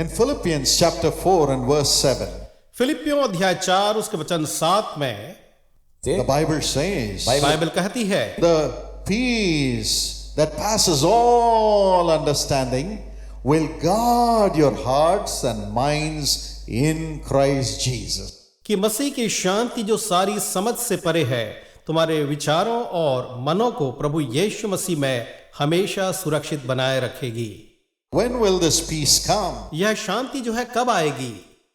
In Philippians chapter 4 and verse 7, फिलिपियों अध्याय 4 उसके वचन 7 में the Bible says, बाइबल कहती है, the peace that passes all understanding will guard your hearts and minds in Christ Jesus. कि मसीह की शांति जो सारी समझ से परे है तुम्हारे विचारों और मनों को प्रभु यीशु मसीह में हमेशा सुरक्षित बनाए रखेगी। When will this peace come? यह शांति जो है कब आएगी?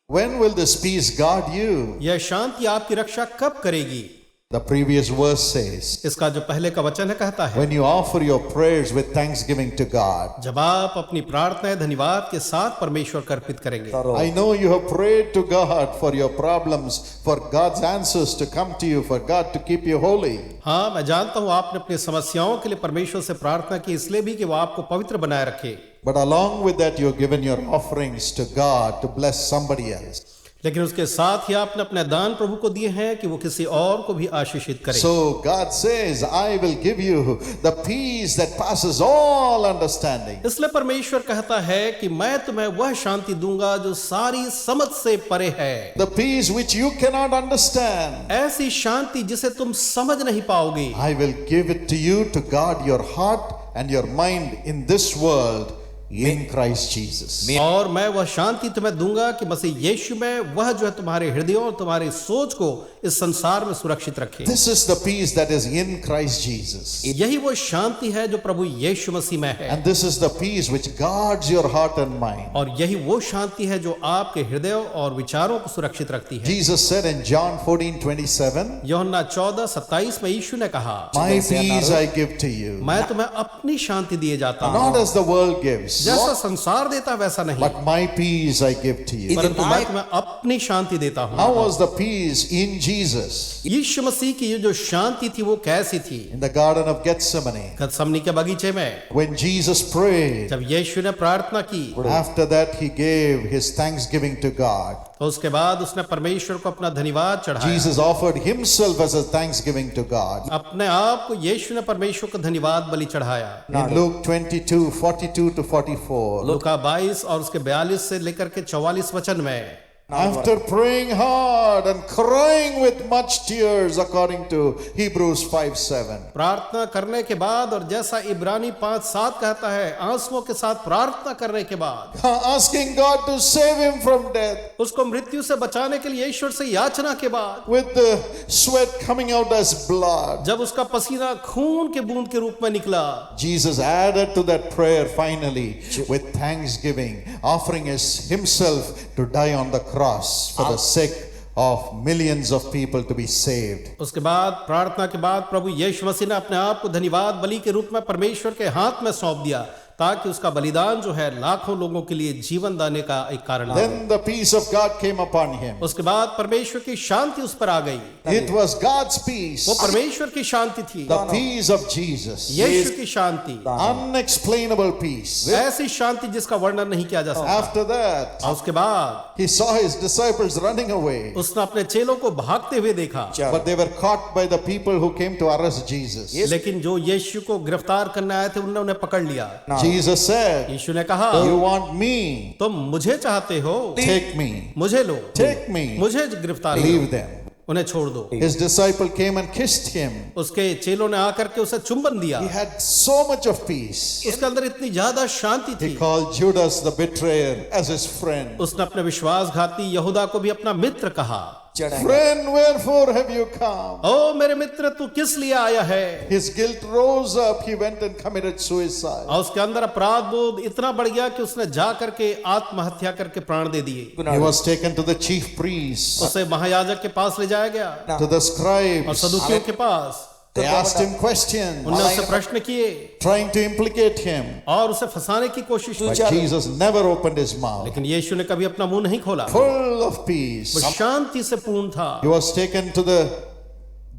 When will this peace guard you? यह शांति आपकी रक्षा कब करेगी? The previous verse says, इसका जो पहले का वचन है कहता है, when you offer your prayers with thanksgiving to God. जब आप अपनी प्रार्थनाएं धन्यवाद के साथ परमेश्वर को अर्पित करेंगे। I know you have prayed to God for your problems, for God's answers to come to you, for God to keep you holy. हाँ, मैं जानता हूँ आपने अपनी समस्याओं के लिए परमेश्वर से प्रार्थना की, इसलिए भी कि वो आपको पवित्र बनाए रखे। But along with that, you've given your offerings to God to bless somebody else. लेकिन उसके साथ ही आपने अपने दान प्रभु को दिए हैं कि वो किसी और को भी आशीषित करे। So God says, I will give you the peace that passes all understanding. इसलिए परमेश्वर कहता है कि मैं तुम्हें वह शांति दूंगा जो सारी समझ से परे है। The peace which you cannot understand. ऐसी शांति जिसे तुम समझ नहीं पाओगे। I will give it to you to guard your heart and your mind in this world in Christ Jesus. और मैं वह शांति तुम्हें दूंगा कि मसीह यीशु में वह जो है तुम्हारे हृदयों और तुम्हारी सोच को इस संसार में सुरक्षित रखे। This is the peace that is in Christ Jesus. यही वो शांति है जो प्रभु यीशु मसीह में है। And this is the peace which guards your heart and mind. और यही वो शांति है जो आपके हृदयों और विचारों को सुरक्षित रखती है। Jesus said in John 14:27, यूहन्ना 14:27 में यीशु ने कहा, My peace I give to you, मैं तुम्हें अपनी शांति दिए जाता हूँ, not as the world gives, जैसा संसार देता वैसा नहीं, but my peace I give to you. परंतु मैं तुम्हें अपनी शांति देता हूँ। How was the peace in Jesus? यीशु मसीह की ये जो शांति थी वो कैसी थी? In the Garden of Gethsemane, गतसमनी के बगीचे में when Jesus prayed, जब यीशु ने प्रार्थना की, after that he gave his thanksgiving to God. तो उसके बाद उसने परमेश्वर को अपना धन्यवाद चढ़ाया। Jesus offered himself as a thanksgiving to God. अपने आप को यीशु ने परमेश्वर को धन्यवाद बलि चढ़ाया। In Luke 22:42 to 44, लूका 22 और उसके 42 से लेकर के 44 वचन में, after praying hard and crying with much tears according to Hebrews 5:7, प्रार्थना करने के बाद और जैसा इब्रानी 5:7 कहता है, आंसुओं के साथ प्रार्थना करने के बाद, asking God to save him from death, उसको मृत्यु से बचाने के लिए ईश्वर से याचना के बाद, with the sweat coming out as blood, जब उसका पसीना खून के बूंद के रूप में निकला, Jesus added to that prayer finally with thanksgiving, offering himself to die on the cross for the sake of millions of people to be saved. उसके बाद प्रार्थना के बाद प्रभु यीशु मसीह ने अपने आप को धन्यवाद बलि के रूप में परमेश्वर के हाथ में सौंप दिया, ताकि उसका बलिदान जो है लाखों लोगों के लिए जीवन देने का एक कारण है। Then the peace of God came upon him. उसके बाद परमेश्वर की शांति उस पर आ गई। It was God's peace, वो परमेश्वर की शांति थी, the peace of Jesus, यीशु की शांति, unexplainable peace. ऐसी शांति जिसका वर्णन नहीं किया जा सकता। After that, और उसके बाद he saw his disciples running away, उसने अपने चेलों को भागते हुए देखा, but they were caught by the people who came to arrest Jesus. लेकिन जो यीशु को गिरफ्तार करने आए थे उन्होंने उन्हें पकड़ लिया। Jesus said, यीशु ने कहा, you want me? तुम मुझे चाहते हो, Take me. मुझे लो, Take me. मुझे गिरफ्तार Leave करो, them. उन्हें छोड़ दो। His disciple came and kissed him. उसके चेलों ने आकर के उसे चुंबन दिया। He had so much of peace. उसके अंदर इतनी ज्यादा शांति He थी। called Judas the betrayer as his friend. उसने अपने विश्वासघाती यहूदा को भी अपना मित्र कहा। Friend, wherefore have you come? ओ मेरे मित्र, तू किस लिए आया है? His guilt rose up. He went and committed suicide. और उसके अंदर अपराध बोध इतना बढ़ गया कि उसने जा करके आत्महत्या करके प्राण दे दिए। He was taken to the chief priests, उसे महायाजक के पास ले जाया गया to the और scribes. सदूकियों के पास। They asked him questions, उन्होंने उससे प्रश्न किए trying to implicate him. और उसे फंसाने की कोशिश की, But Jesus never opened his mouth. लेकिन यीशु ने कभी अपना मुंह नहीं खोला। Full of peace. वो शांति से पूर्ण था। He was taken to the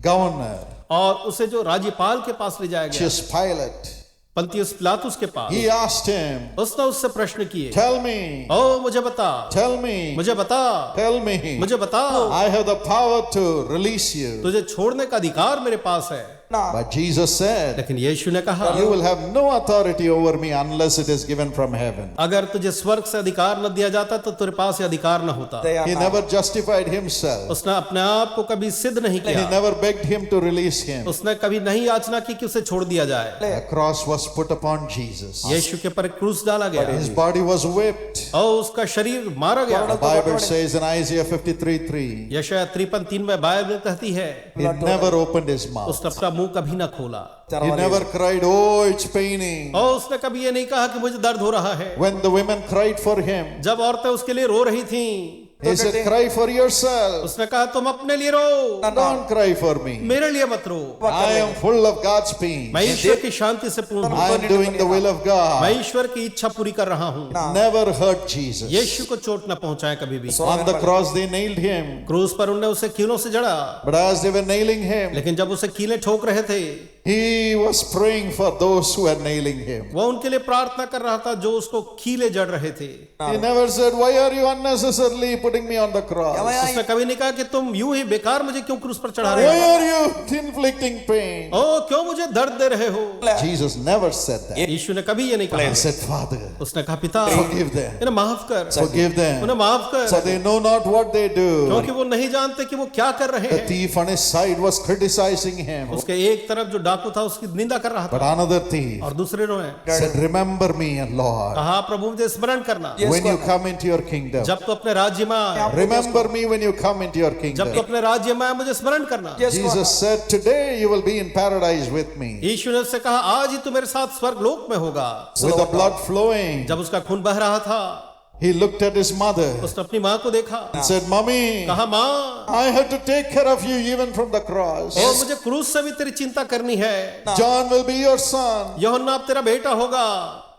governor, और उसे जो राज्यपाल के पास ले जाया गया, Pontius Pilate. पंतियुस पिलातुस के पास, He asked him, उसने उससे प्रश्न किए, tell me, ओ मुझे बता, tell me, मुझे बता, tell me. मुझे बता, I have the power to release you. तुझे छोड़ने का अधिकार मेरे पास है। But Jesus said, लेकिन यीशु ने कहा, you will have no authority over me unless it is given from heaven. अगर तुझे स्वर्ग से अधिकार न दिया जाता तो तेरे पास ये अधिकार न होता। He never justified himself. उसने अपने आप को कभी सिद्ध नहीं He किया, never begged him to release him. उसने कभी नहीं याचना की कि उसे छोड़ दिया जाए। A cross was put upon Jesus. यीशु के पर एक क्रूस डाला गया His body was whipped. और उसका शरीर मारा गया। The Bible says in Isaiah 53:3, यशायाह 53:3 में बाइबल कहती है, he never opened his mouth. उसने अपना मुंह कभी ना खोला He never cried, oh, it's paining. और उसने कभी ये नहीं कहा कि मुझे दर्द हो रहा है। When the women cried for him, जब औरतें उसके लिए रो रही थीं, he said, cry for yourself. उसने कहा तुम अपने लिए रो, Don't cry for me. मेरे लिए मत रो। I am full of God's peace. मैं ईश्वर की शांति से पूर्ण I हूँ, am doing the will of मैं God. ईश्वर की इच्छा पूरी कर रहा हूँ। Never hurt Jesus. यीशु को चोट न पहुंचाए कभी भी। On the cross they nailed him. क्रूस पर उन्हें उसे कीलों से जड़ा, But as they were nailing him, लेकिन जब उसे कीलें ठोक रहे थे, he was praying for those who were nailing him. वो उनके लिए प्रार्थना कर रहा था जो उसको कीले जड़ रहे थे। He never said, why are you unnecessarily putting me on the cross? उसने कभी नहीं कहा कि तुम यूं ही बेकार मुझे क्यों क्रूस पर चढ़ा रहे Why हो, are you inflicting pain? ओ क्यों मुझे दर्द दे रहे हो। Jesus never said that. यीशु ने कभी ये नहीं He कहा। said, Father, उसने कहा पिता forgive them. इन्हें माफ कर, Forgive them. उन्हें माफ कर, For they know not what they do. क्योंकि वो नहीं जानते कि वो क्या कर रहे The हैं। thief on his side was criticizing him. उसके एक तरफ जो डाकू था उसकी निंदा कर रहा But था another thief और दूसरे ने said, remember me, Lord, कहा प्रभु मुझे स्मरण करना when you come into your kingdom. जब तो अपने राज्य में आए, Remember me when you come into your जब kingdom. तो अपने राज्य में आए मुझे स्मरण करना। Jesus said, today you will be in paradise with me. यीशु ने उससे कहा आज ही तू मेरे साथ स्वर्ग लोक में होगा। With the blood flowing, जब उसका खून बह रहा था, he looked at his mother उसने अपनी माँ को देखा, and said, Mommy, कहा माँ, I had to take care of you even from the cross. ओ मुझे क्रूस से भी तेरी चिंता करनी है। John will be your son. यूहन्ना अब तेरा बेटा होगा।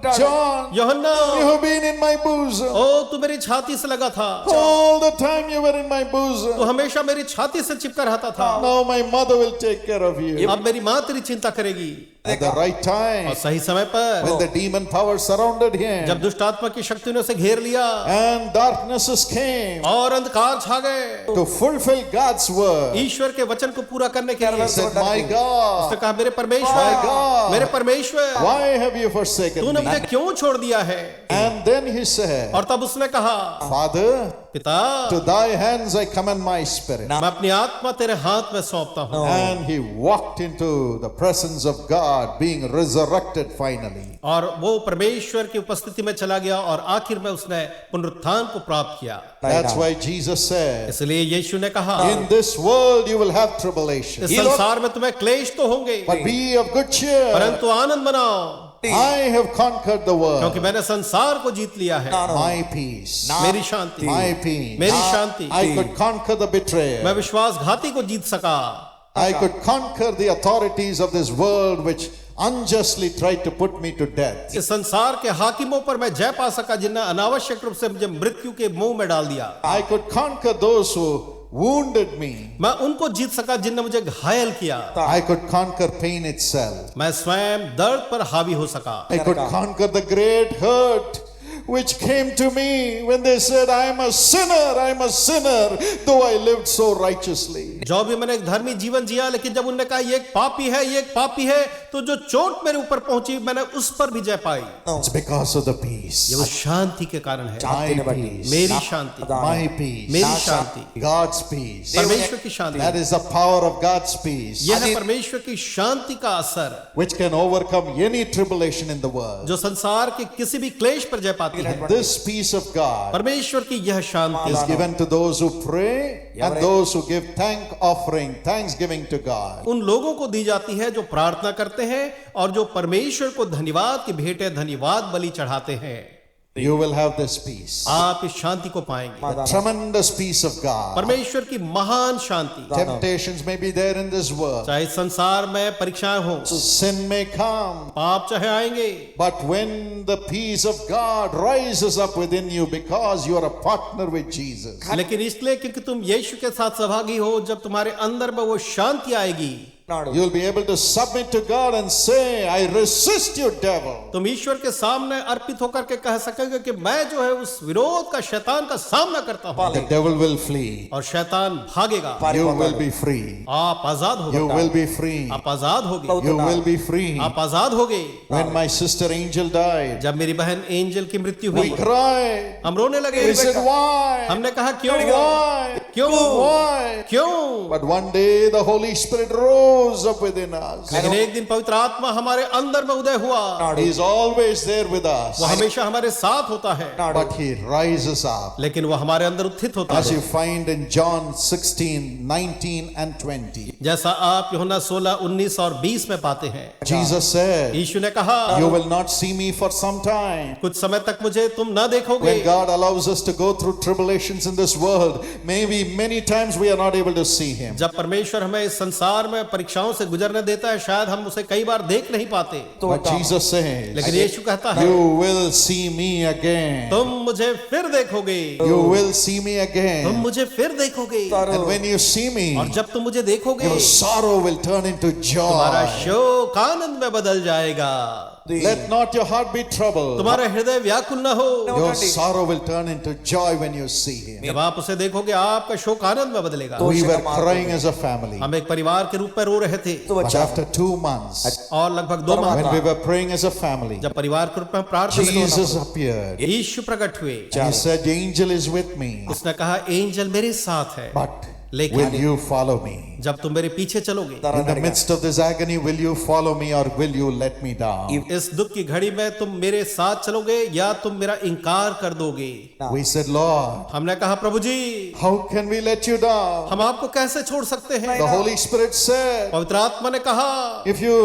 John, यूहन्ना you have been in my bosom. ओ तू मेरी छाती से लगा था, All the time you were in my तू bosom. हमेशा मेरी छाती से चिपका रहता था। Now my mother will take care of you. अब मेरी माँ तेरी चिंता करेगी। At the right और time, सही समय पर when the demon power surrounded जब him दुष्ट आत्मा की शक्ति ने उसे घेर लिया and darknesses came और अंधकार छा गए, to fulfill God's word, ईश्वर के वचन को पूरा करने के लिए he said, My उसने God, कहा मेरे My परमेश्वर, God, मेरे परमेश्वर, why have you forsaken तूने me? मुझे क्यों छोड़ दिया है। And then he said, और तब उसने कहा Father, पिता to thy hands I commend my spirit. मैं अपनी आत्मा तेरे हाथ में सौंपता हूँ। And he walked into the presence of God, being resurrected finally. और वो परमेश्वर की उपस्थिति में चला गया और आखिर में उसने पुनरुत्थान को प्राप्त किया। That's why Jesus said, इसलिए यीशु ने कहा in this world you will have tribulation, इस संसार में तुम्हें क्लेश तो होंगे, but be of good cheer. परंतु आनंद मनाओ, I have conquered the क्योंकि world. मैंने संसार को जीत लिया है। My peace. मेरी शांति, My peace. मेरी शांति, I could conquer the मैं betrayer. विश्वासघाती को जीत सका। I could conquer the authorities of this world which unjustly tried to put me to death. इस संसार के हाकिमों पर मैं जय पा सका जिन्हें अनावश्यक रूप से मुझे मृत्यु के मुंह में डाल दिया। I could conquer those who wounded me. मैं उनको जीत सका जिनने मुझे घायल किया। I could conquer pain itself. मैं स्वयं दर्द पर हावी हो सका। I could conquer the great hurt which came to me when they said, I am a sinner, though I lived so righteously. जो भी मैंने एक धर्मी जीवन जिया, लेकिन जब उन्होंने कहा ये एक पापी है, ये एक पापी है, तो जो चोट मेरे ऊपर पहुंची मैंने उस पर भी जय पाई। It's because of the peace. ये वो शांति के कारण है। My peace. मेरी शांति, My peace. मेरी शांति, God's peace. परमेश्वर की शांति, That is the power of God's peace, यह है परमेश्वर की शांति का असर which can overcome any tribulation in the world. जो संसार के किसी भी क्लेश पर जय पाती है। This peace of God परमेश्वर की यह शांति is given to those who pray and those who give thanksgiving to God. उन लोगों को दी जाती है जो प्रार्थना करते हैं और जो परमेश्वर को धन्यवाद की भेंट धन्यवाद बलि चढ़ाते हैं। You will have this peace, आप इस शांति को पाएंगे, the tremendous peace of God. परमेश्वर की महान शांति। Temptations may be there in this world. चाहे संसार में परीक्षाएं हो, Sin may come. पाप चाहे आएंगे, But when the peace of God rises up within you because you are a partner with Jesus, लेकिन इसलिए क्योंकि तुम यीशु के साथ सहभागी हो, जब तुम्हारे अंदर में वो शांति आएगी, You'll be able to submit to God and say, I resist you, devil. तुम ईश्वर के सामने अर्पित होकर के कह सकोगे कि मैं जो है उस विरोध का, शैतान का सामना करता हूँ, The devil will flee. और शैतान भागेगा, You will be free. आप आजाद You होगे, will be free. आप आजाद होगे, You will be free. आप आजाद होगे। When my sister Angel died, जब मेरी बहन एंजल की मृत्यु we हुई, cried. हम रोने लगे। We said, why? हमने कहा क्यों, Why? क्यों, Why? क्यों? But one day the Holy Spirit rose up within us. लेकिन एक दिन पवित्र आत्मा हमारे अंदर में उदय हुआ। He is always there with us. वो हमेशा हमारे साथ होता है, But he rises up. लेकिन वो हमारे अंदर उत्थित होता As है। you find in John 16, 19 and 20. जैसा आप यूहन्ना 16, 19 और 20 में पाते हैं। Jesus said, यीशु ने कहा, you will not see me for some time. कुछ समय तक मुझे तुम न देखोगे। When God allows us to go through tribulations in this world, maybe many times we are not able to see him. जब परमेश्वर हमें इस संसार में परीक्षाओं से गुजरने देता है, शायद हम उसे कई बार देख नहीं पाते, But Jesus says, लेकिन यीशु कहता है, you will see me again. तुम मुझे फिर देखोगे, You will see me तुम again. मुझे फिर देखोगे, And when you see me, और जब तुम मुझे देखोगे, your sorrow will turn into तुम्हारा joy. शोक आनंद में बदल जाएगा। Let not your heart be troubled. तुम्हारा हृदय व्याकुल न हो। Your sorrow will turn into joy when you see him. जब आप उसे देखोगे, आपका शोक आनंद में बदलेगा। We were crying as a family. हम एक परिवार के रूप में रो रहे थे, But after 2 months, और लगभग 2 माह when we बाद were praying as a family, जब परिवार के रूप में प्रार्थना Jesus appeared. यीशु प्रकट हुए। He said, the angel is with me, उसने कहा, एंजल मेरे साथ है, but लेकिन will you follow me? जब तुम मेरे पीछे चलोगे, In the midst of this agony, will you follow me or will you let me down? इस दुख की घड़ी में तुम मेरे साथ चलोगे या तुम मेरा इनकार कर दोगे। We said, Lord, हमने कहा, प्रभु जी, how can we let you down? हम आपको कैसे छोड़ सकते हैं? The Holy Spirit said, पवित्र आत्मा ने कहा, if you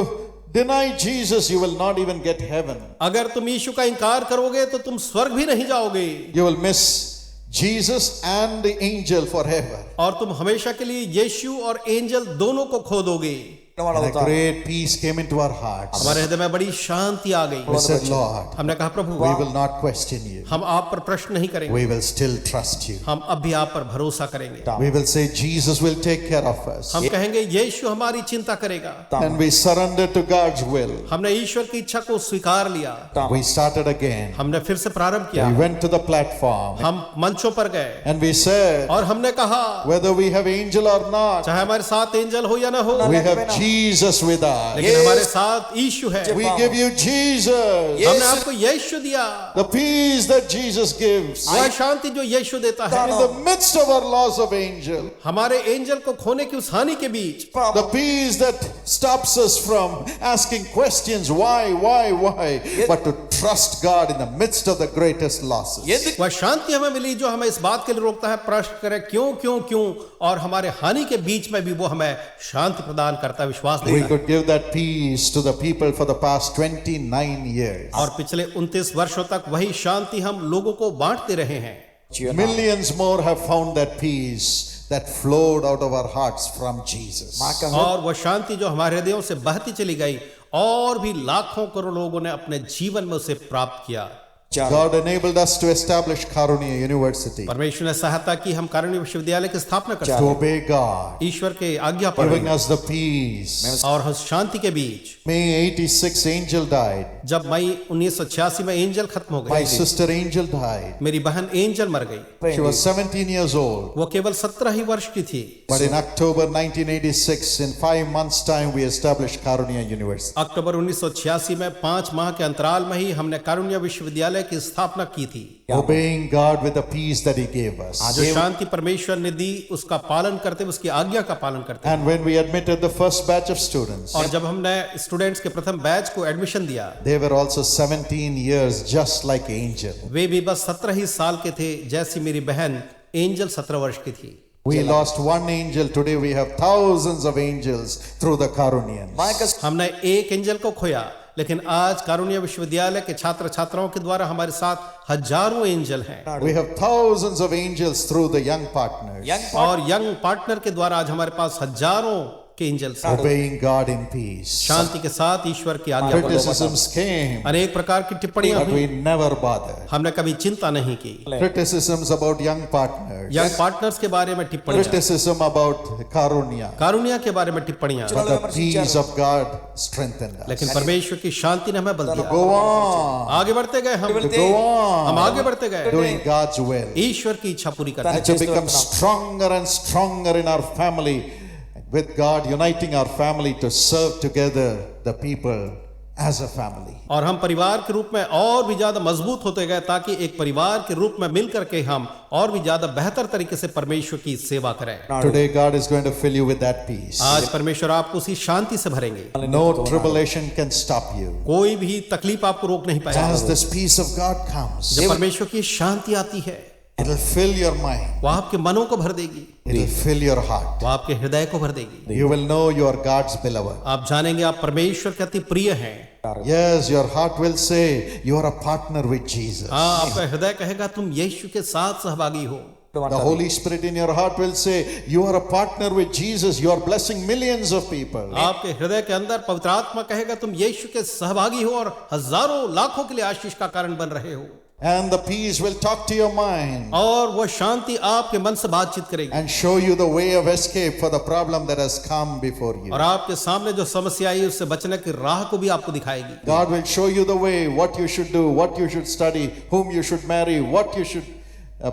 deny Jesus, you will not even get heaven. अगर तुम यीशु का इनकार करोगे तो तुम स्वर्ग भी नहीं जाओगे, You will miss Jesus and the angel forever. और तुम हमेशा के लिए यीशु और एंजल दोनों को खो दोगे। And a great peace came into our hearts. हमारे हृदय में बड़ी शांति आ गई। We said, Lord, हमने कहा, प्रभु, we will not question you. हम आप पर प्रश्न नहीं करेंगे, We will still trust you. हम अब भी आप पर भरोसा करेंगे। We will say, Jesus will take care of us. हम कहेंगे, यीशु हमारी चिंता करेगा। And we surrender to God's will. हमने ईश्वर की इच्छा को स्वीकार लिया। We started again. हमने फिर से प्रारंभ किया। We went to the platform हम मंचों पर गए and we said, और हमने कहा, whether we have angel or not, चाहे हमारे साथ एंजल हो या ना हो, we have Jesus with us. लेकिन हमारे साथ यीशु है। We give you Jesus. हमने आपको यीशु दिया, The peace that Jesus gives. वह शांति जो यीशु देता है। In the midst of our loss of angel, हमारे एंजल को खोने की उस हानि के बीच, the peace that stops us from asking questions, why, but to trust God in the midst of the greatest losses. वह शांति हमें मिली जो हमें इस बात के लिए रोकता है, प्रश्न करे क्यों क्यों क्यों, और हमारे हानि के बीच में भी वो हमें शांति प्रदान करता है, विश्वास We देता है। could give that peace to the people for the past 29 years. और पिछले 29 वर्षों तक वही शांति हम लोगों को बांटते रहे हैं। Millions more have found that peace that flowed out of our hearts from Jesus. और वह शांति जो हमारे हृदयों से बहती चली गई, और भी लाखों करोड़ लोगों ने अपने जीवन में उसे प्राप्त किया। God enabled us to establish Karunya University, परमेश्वर ने सहायता की हम कारुण्य विश्वविद्यालय की स्थापना कर to obey God, ईश्वर के आज्ञा पर, giving us the peace. और उस शांति के बीच May 86 angel died. जब मई 1986 में एंजल खत्म हो My गई, sister angel died. मेरी बहन एंजल मर गई। She was 17 years old. वो केवल 17 ही वर्ष की थी। But in October 1986, in 5 months' time, we established Karunya University. अक्टूबर 1986 में 5 माह के अंतराल में ही हमने कारुण्य विश्वविद्यालय की स्थापना की थी। Obeying God with the peace that He gave us. जो शांति परमेश्वर ने दी, उसका पालन करते हुए, उसकी आज्ञा का पालन करते And when we admitted the first batch of students, हुए। और जब हमने स्टूडेंट्स के प्रथम बैच को एडमिशन दिया, they were also 17 years, just like Angel. वे भी बस 17 ही साल के थे, जैसी मेरी बहन एंजल 17 वर्ष की थी। We lost one angel. Today we have thousands of angels through the Karunyans. हमने एक एंजल को खोया, लेकिन आज कारुण्य विश्वविद्यालय के छात्र छात्राओं के द्वारा हमारे साथ हजारों एंजल हैं। We have thousands of angels through the young partners. और यंग पार्टनर के द्वारा आज हमारे पास हजारों के एंजल से, obeying God in peace. शांति के साथ ईश्वर की आज्ञा को, Criticisms came, अनेक प्रकार की टिप्पणियां but हुई, we never bothered. हमने कभी चिंता नहीं की। Criticisms about young partners, young partners के बारे में टिप्पणियां, criticism about Karunya, कारुण्या के बारे में टिप्पणियां, but the peace of God strengthened us. लेकिन परमेश्वर की शांति ने हमें बल दिया। Go on, आगे बढ़ते गए हम to go हम on, आगे बढ़ते गए, doing God's will, ईश्वर की इच्छा पूरी करते and to become stronger and stronger in our family, with God uniting our family to serve together the people as a family. और हम परिवार के रूप में और भी ज्यादा मजबूत होते गए, ताकि एक परिवार के रूप में मिल करके हम और भी ज्यादा बेहतर तरीके से परमेश्वर की सेवा करें। Today God is going to fill you with that peace. आज परमेश्वर आपको उसी शांति से भरेंगे, No tribulation can stop you. कोई भी तकलीफ आपको रोक नहीं पाएगा। As this peace of God comes, जब परमेश्वर की शांति आती है, it will fill your mind, वो आपके मनों को भर देगी, it will fill your heart. वो आपके हृदय को भर देगी। You will know you are God's beloved. आप जानेंगे आप परमेश्वर के अति प्रिय हैं। Yes, your heart will say you are a partner with Jesus. हाँ, आपका हृदय कहेगा तुम यीशु के साथ सहभागी हो। The Holy Spirit in your heart will say you are a partner with Jesus. You are blessing millions of people. आपके हृदय के अंदर पवित्र आत्मा कहेगा तुम यीशु के सहभागी हो और हजारों लाखों के लिए आशीष का कारण बन रहे हो। And the peace will talk to your mind और वह शांति आपके मन से बातचीत करेगी and show you the way of escape for the problem that has come before you. और आपके सामने जो समस्या आई उससे बचने की राह को भी आपको दिखाएगी। God will show you the way, what you should do, what you should study, whom you should marry, what you should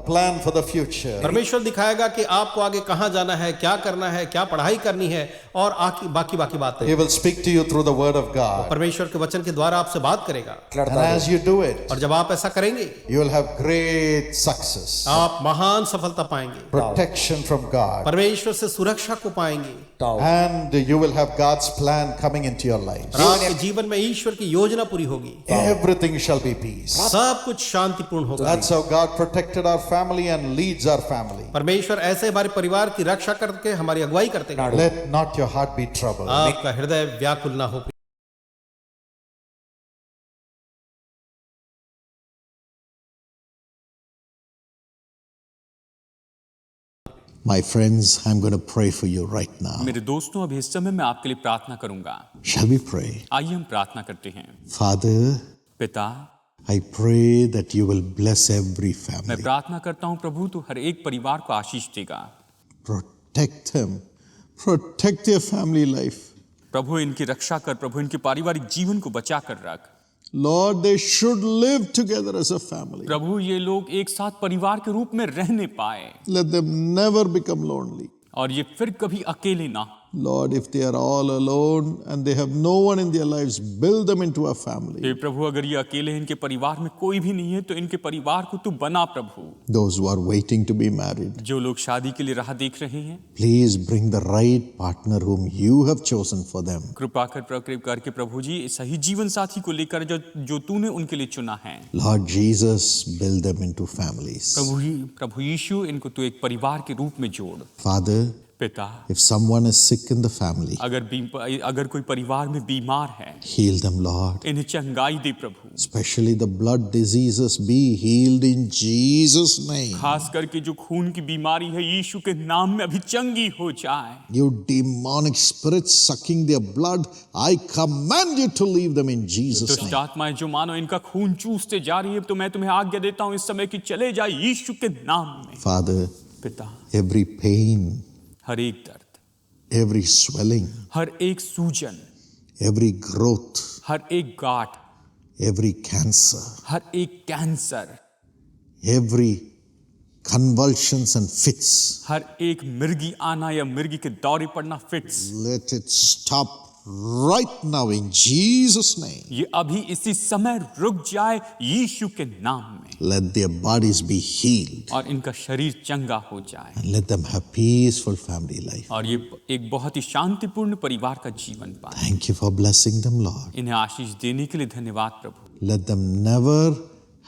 plan for the future. परमेश्वर दिखाएगा कि आपको आगे कहाँ जाना है, क्या करना है, क्या पढ़ाई करनी है और बाकी बातें। He will speak to you through the word of God. परमेश्वर के वचन के द्वारा आपसे बात करेगा And as you do it, और जब आप ऐसा करेंगे you will have great success, आप महान सफलता पाएंगे, protection from God, परमेश्वर से सुरक्षा को पाएंगे and you will have God's plan coming into your life. और आपके जीवन में ईश्वर की योजना पूरी होगी, Everything shall be peace. सब कुछ शांतिपूर्ण होगा। That's how God protected our family and leads our family. परमेश्वर ऐसे हमारे परिवार की रक्षा करके हमारी अगुवाई करते हैं। Let not your heart be troubled. आपका हृदय व्याकुल ना हो। My friends, I'm going to pray for you right now. मेरे दोस्तों, अभी इस समय मैं आपके लिए प्रार्थना करूंगा। Shall we pray? आइए हम प्रार्थना करते हैं। Father, पिता, I pray that you will bless every मैं family. प्रार्थना करता हूं प्रभु तू हर एक परिवार को आशीष देगा। Protect them. Protect their family life. प्रभु इनकी रक्षा कर, प्रभु इनके पारिवारिक जीवन को बचा कर रख। Lord, they should live together as a family. प्रभु ये लोग एक साथ परिवार के रूप में रहने पाए Let them never become lonely. और ये फिर कभी अकेले ना हो। Lord, if they are all alone and they have no one in their lives, build them into a family. हे प्रभु, अगर ये अकेले हैं, इनके परिवार में कोई भी नहीं है, तो इनके परिवार को तू बना प्रभु। Those who are waiting to be married, जो लोग शादी के लिए राह देख रहे हैं, please bring the right partner whom you have chosen for them. कृपा करके प्रभु जी सही जीवन साथी को लेकर जो तूने उनके लिए चुना है। Lord Jesus, build them into families. प्रभु यीशु, इनको तू एक परिवार के रूप में जोड़। Father, पिता, if someone is sick in the family, अगर कोई परिवार में बीमार है, heal them, Lord. इन्हें चंगाई दे प्रभु। Especially the blood diseases, be healed in Jesus' name. खास करके जो खून की बीमारी है, यीशु के नाम में अभी चंगी हो जाए। You demonic spirits sucking their blood, I command you to leave them in Jesus' दुष्ट name. आत्माएं जो मानो इनका खून चूसते जा रही है, तो मैं तुम्हें आज्ञा देता हूं इस समय कि चले जाए यीशु के नाम में। Father, पिता, every pain, हर एक दर्द, every swelling, हर एक सूजन, every growth, हर एक गांठ, every cancer, हर एक cancer, every convulsions and fits, हर एक मिर्गी आना या मिर्गी के दौरे पड़ना, fits, let it stop right now in Jesus' name. ये अभी इसी समय रुक जाए यीशु के नाम में। Let their bodies be healed और इनका शरीर चंगा हो जाए and let them have peaceful family life. और ये एक बहुत ही शांतिपूर्ण परिवार का जीवन पाए। Thank you for blessing them, Lord. इन्हें आशीष देने के लिए धन्यवाद प्रभु। Let them never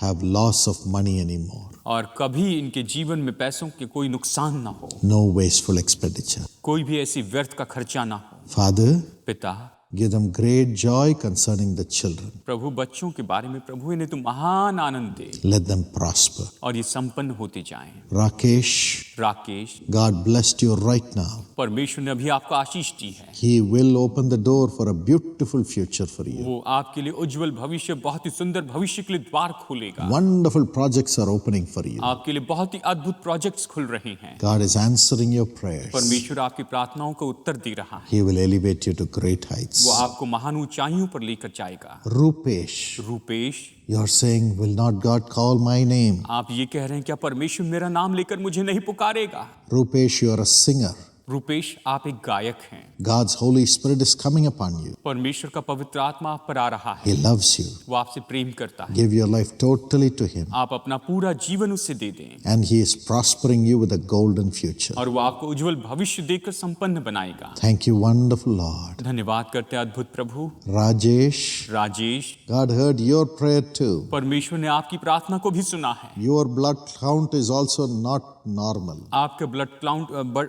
have loss of money anymore. और कभी इनके जीवन में पैसों के कोई नुकसान ना हो, No wasteful expenditure. कोई भी ऐसी व्यर्थ का खर्चा ना हो। Father, पिता, give them great joy concerning the children. प्रभु बच्चों के बारे में प्रभु इन्हें तो महान आनंद दे Let them prosper. और ये संपन्न होते जाएं। Rakesh, Rakesh, God blessed you right now. परमेश्वर ने अभी आपको आशीष दी है। He will open the door for a beautiful future for you. वो आपके लिए उज्जवल भविष्य, बहुत ही सुंदर भविष्य के लिए द्वार खोलेगा। Wonderful projects are opening for you. आपके लिए बहुत ही अद्भुत प्रोजेक्ट्स खुल रहे हैं। God is answering your prayers. परमेश्वर आपकी प्रार्थनाओं को उत्तर दे रहा है। He will elevate you to great heights. वो आपको महान ऊंचाइयों पर लेकर जाएगा। Rupesh, Rupesh, you are saying, will not God call my name? आप ये कह रहे हैं क्या परमेश्वर मेरा नाम लेकर मुझे नहीं पुकारेगा? Rupesh, you are a singer. Rupesh, आप एक गायक हैं। God's Holy Spirit is coming upon you. परमेश्वर का पवित्र आत्मा आप पर आ रहा है। He loves you. वो आपसे प्रेम करता है। Give your life totally to Him. आप अपना पूरा जीवन उससे दे दें And He is prospering you with a golden future. और वो आपको उज्जवल भविष्य देकर संपन्न बनाएगा। Thank you, wonderful Lord. धन्यवाद करते हैं अद्भुत प्रभु। Rajesh, Rajesh, God heard your prayer too. परमेश्वर ने आपकी प्रार्थना को भी सुना है। Your blood count is also not normal. आपका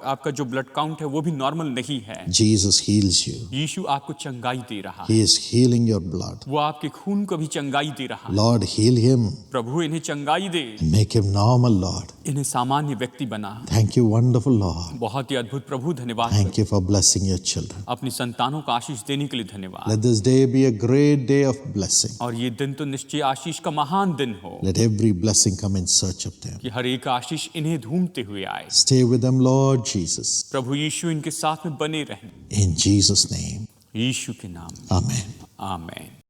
आपका जो ब्लड काउंट है वो भी नॉर्मल नहीं है। Jesus heals you. यीशु आपको चंगाई दे रहा है। He is healing your blood. वो आपके खून को भी चंगाई दे रहा है। Lord, heal him प्रभु इन्हें चंगाई दे, and make him normal, Lord. इन्हें सामान्य व्यक्ति बना। Thank you, wonderful Lord. बहुत ही अद्भुत प्रभु, धन्यवाद। Thank you for blessing your children. अपनी संतानों को आशीष देने के लिए धन्यवाद। Let this day be a great day of blessing. और ये दिन तो निश्चय आशीष का महान दिन हो Let every blessing come in search of them. कि हर एक आशीष इन्हें ढूंढते हुए आए। Stay with them, Lord Jesus. प्रभु यीशु इनके साथ में बने रहें। In Jesus' name. यीशु के नाम में। Amen. आमीन।